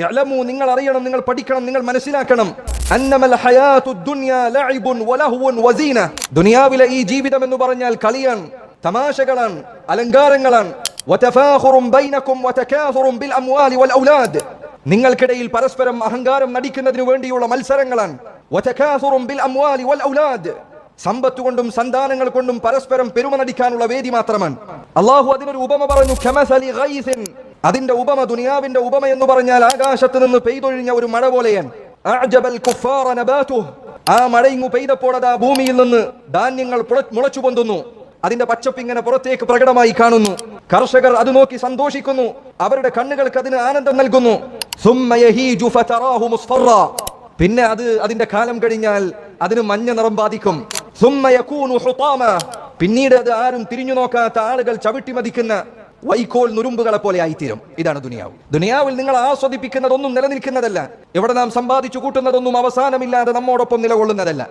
ഇഅ്ലമൂ, നിങ്ങൾ അറിയണം, നിങ്ങൾ പഠിക്കണം, നിങ്ങൾ മനസ്സിലാക്കണം. അന്നമൽ ഹയാത്തുദ് ദുനിയാ ലഅബുൻ വലഹുൻ വസീന. ദുനിയാവിലെ ഈ ജീവിതം എന്ന് പറഞ്ഞാൽ കളിയാണ്, തമാശകളാണ്, അലങ്കാരങ്ങളാണ്. വതഫാഖുറുൻ ബൈനകും വതകാസുറുൻ ബിൽ അംവാലി വൽ ഔലാദ്. നിങ്ങൾക്കിടയിൽ പരസ്പരം അഹങ്കാരം നടിക്കുന്നതിനു വേണ്ടിയുള്ള മത്സരങ്ങളാണ്. വതകാസുറുൻ ബിൽ അംവാലി വൽ ഔലാദ്. സമ്പത്ത് കൊണ്ടും സന്താനങ്ങൾ കൊണ്ടും പരസ്പരം പെരുമ നടിക്കാനുള്ള വേദി മാത്രമാണ്. അള്ളാഹു അതിനൊരു ഉപമ പറഞ്ഞു, കമസലി ഗൈസിൻ. അതിന്റെ ഉപമ, ദുനിയാവിന്റെ ഉപമ എന്ന് പറഞ്ഞാൽ ആകാശത്ത് നിന്ന് പെയ്തൊഴിഞ്ഞ ഒരു മഴ പോലെയാണ്. അഅജബൽ കുഫാറ നബാതുഹു. ആ മഴയിങ്ങു പെയ്തപ്പോൾ അതാ ഭൂമിയിൽ നിന്ന് ധാന്യങ്ങൾ മുളച്ചു പൊന്തുന്നു. അതിന്റെ പച്ചപ്പ് ഇങ്ങനെ പുറത്തേക്ക് പ്രകടമായി കാണുന്നു. കർഷകർ അത് നോക്കി സന്തോഷിക്കുന്നു. അവരുടെ കണ്ണുകൾക്ക് അതിന് ആനന്ദം നൽകുന്നു. സുമ്മ യഹീജു ഫതറാഹു മുസ്ഫറ. പിന്നെ അതിന്റെ കാലം കഴിഞ്ഞാൽ അതിന് മഞ്ഞ നിറം ബാധിക്കും. സുമ്മ യകൂനു ഹുതാമ. പിന്നീട് അത് ആരും തിരിഞ്ഞു നോക്കാത്ത ആളുകൾ ചവിട്ടി മതിക്കുന്ന വൈക്കോൽ നുരുമ്പുകളെ പോലെ ആയിത്തീരും. ഇതാണ് ദുനിയാവ്. ദുനിയാവിൽ നിങ്ങൾ ആസ്വദിപ്പിക്കുന്നതൊന്നും നിലനിൽക്കുന്നതല്ല. ഇവിടെ നാം സമ്പാദിച്ചു കൂട്ടുന്നതൊന്നും അവസാനമില്ലാതെ നമ്മോടൊപ്പം നിലകൊള്ളുന്നതല്ല.